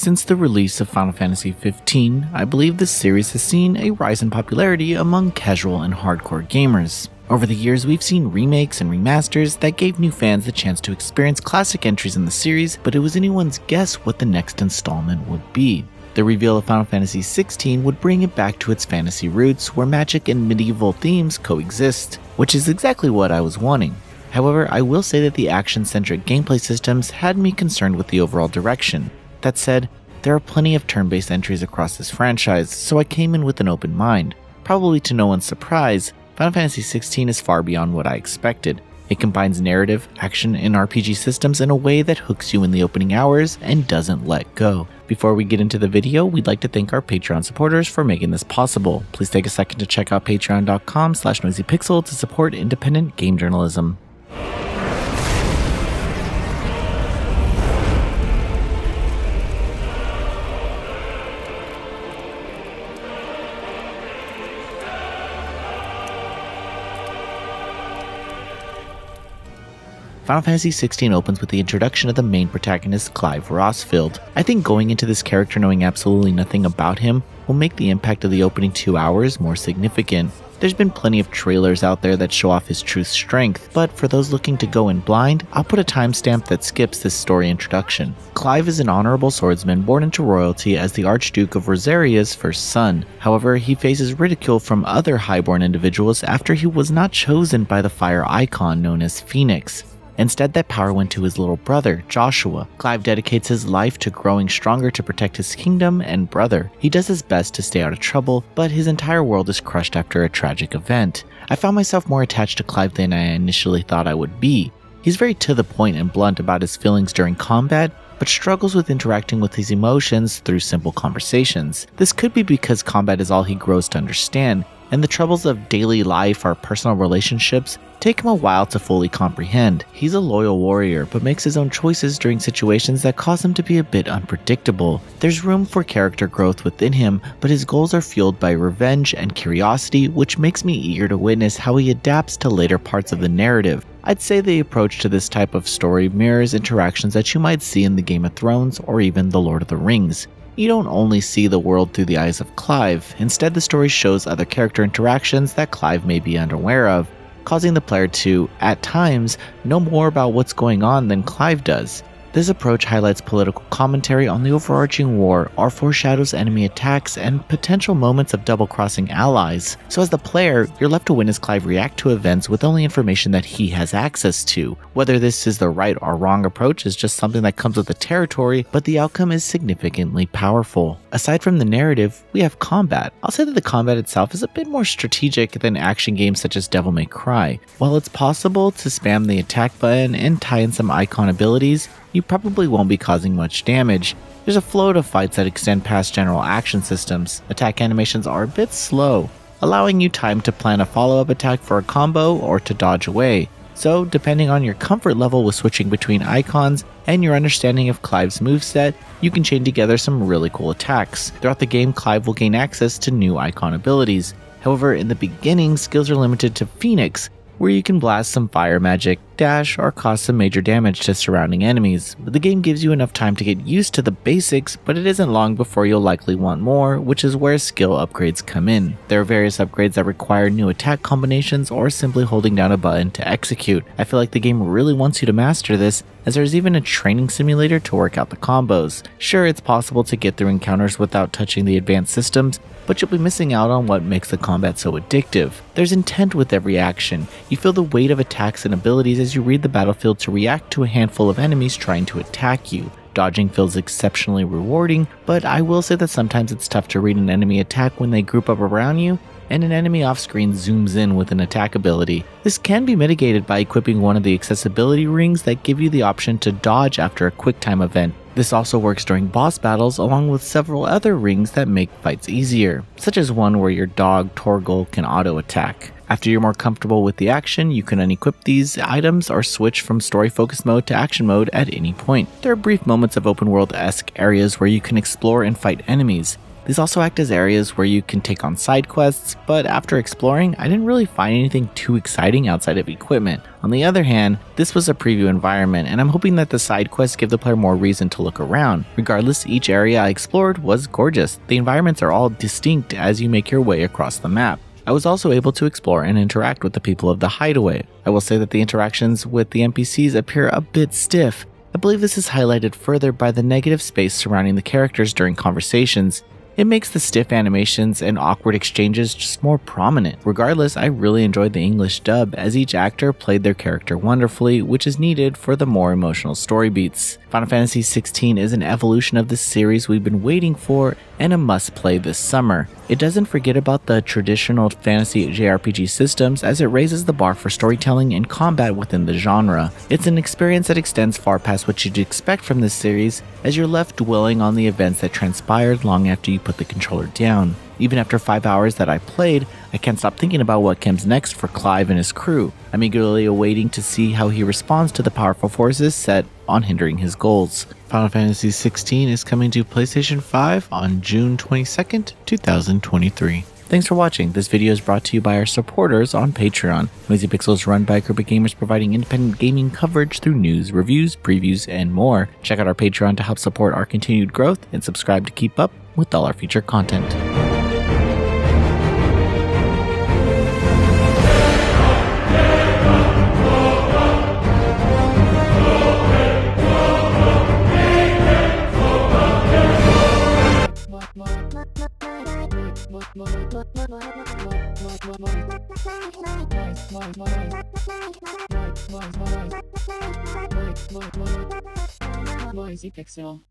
Since the release of Final Fantasy XV, I believe this series has seen a rise in popularity among casual and hardcore gamers. Over the years, we've seen remakes and remasters that gave new fans the chance to experience classic entries in the series, but it was anyone's guess what the next installment would be. The reveal of Final Fantasy XVI would bring it back to its fantasy roots, where magic and medieval themes coexist, which is exactly what I was wanting. However, I will say that the action-centric gameplay systems had me concerned with the overall direction. That said, there are plenty of turn-based entries across this franchise, so I came in with an open mind. Probably to no one's surprise, Final Fantasy XVI is far beyond what I expected. It combines narrative, action, and RPG systems in a way that hooks you in the opening hours and doesn't let go. Before we get into the video, we'd like to thank our Patreon supporters for making this possible. Please take a second to check out patreon.com/noisypixel to support independent game journalism. Final Fantasy XVI opens with the introduction of the main protagonist, Clive Rossfield. I think going into this character knowing absolutely nothing about him will make the impact of the opening 2 hours more significant. There's been plenty of trailers out there that show off his true strength, but for those looking to go in blind, I'll put a timestamp that skips this story introduction. Clive is an honorable swordsman born into royalty as the Archduke of Rosaria's first son. However, he faces ridicule from other highborn individuals after he was not chosen by the fire icon known as Phoenix. Instead, that power went to his little brother, Joshua. Clive dedicates his life to growing stronger to protect his kingdom and brother. He does his best to stay out of trouble, but his entire world is crushed after a tragic event. I found myself more attached to Clive than I initially thought I would be. He's very to the point and blunt about his feelings during combat, but struggles with interacting with his emotions through simple conversations. This could be because combat is all he grows to understand, and the troubles of daily life or personal relationships take him a while to fully comprehend. He's a loyal warrior, but makes his own choices during situations that cause him to be a bit unpredictable. There's room for character growth within him, but his goals are fueled by revenge and curiosity, which makes me eager to witness how he adapts to later parts of the narrative. I'd say the approach to this type of story mirrors interactions that you might see in the Game of Thrones or even The Lord of the Rings. You don't only see the world through the eyes of Clive, instead the story shows other character interactions that Clive may be unaware of, causing the player to, at times, know more about what's going on than Clive does. This approach highlights political commentary on the overarching war or foreshadows enemy attacks and potential moments of double-crossing allies. So as the player, you're left to witness Clive react to events with only information that he has access to. Whether this is the right or wrong approach is just something that comes with the territory, but the outcome is significantly powerful. Aside from the narrative, we have combat. I'll say that the combat itself is a bit more strategic than action games such as Devil May Cry. While it's possible to spam the attack button and tie in some icon abilities, you probably won't be causing much damage. There's a flow to fights that extend past general action systems. Attack animations are a bit slow, allowing you time to plan a follow-up attack for a combo or to dodge away. So, depending on your comfort level with switching between icons and your understanding of Clive's moveset, you can chain together some really cool attacks. Throughout the game, Clive will gain access to new icon abilities. However, in the beginning, skills are limited to Phoenix, where you can blast some fire magic, dash, or cause some major damage to surrounding enemies. But the game gives you enough time to get used to the basics, but it isn't long before you'll likely want more, which is where skill upgrades come in. There are various upgrades that require new attack combinations or simply holding down a button to execute. I feel like the game really wants you to master this, as there's even a training simulator to work out the combos. Sure, it's possible to get through encounters without touching the advanced systems, but you'll be missing out on what makes the combat so addictive. There's intent with every action. You feel the weight of attacks and abilities as you read the battlefield to react to a handful of enemies trying to attack you. Dodging feels exceptionally rewarding, but I will say that sometimes it's tough to read an enemy attack when they group up around you, and an enemy off-screen zooms in with an attack ability. This can be mitigated by equipping one of the accessibility rings that give you the option to dodge after a QuickTime event. This also works during boss battles, along with several other rings that make fights easier, such as one where your dog Torgal can auto-attack. After you're more comfortable with the action, you can unequip these items or switch from story-focused mode to action mode at any point. There are brief moments of open-world-esque areas where you can explore and fight enemies. These also act as areas where you can take on side quests, but after exploring, I didn't really find anything too exciting outside of equipment. On the other hand, this was a preview environment, and I'm hoping that the side quests give the player more reason to look around. Regardless, each area I explored was gorgeous. The environments are all distinct as you make your way across the map. I was also able to explore and interact with the people of the Hideaway. I will say that the interactions with the NPCs appear a bit stiff. I believe this is highlighted further by the negative space surrounding the characters during conversations. It makes the stiff animations and awkward exchanges just more prominent. Regardless, I really enjoyed the English dub as each actor played their character wonderfully, which is needed for the more emotional story beats. Final Fantasy XVI is an evolution of the series we've been waiting for and a must-play this summer. It doesn't forget about the traditional fantasy JRPG systems as it raises the bar for storytelling and combat within the genre. It's an experience that extends far past what you'd expect from this series, as you're left dwelling on the events that transpired long after you put the controller down. Even after 5 hours that I played, I can't stop thinking about what comes next for Clive and his crew. I'm eagerly awaiting to see how he responds to the powerful forces set on hindering his goals. Final Fantasy XVI is coming to PlayStation 5 on June 22nd, 2023. Thanks for watching. This video is brought to you by our supporters on Patreon. Noisy Pixel is run by a group of gamers providing independent gaming coverage through news, reviews, previews, and more. Check out our Patreon to help support our continued growth and subscribe to keep up with all our future content. Noisy Pixel.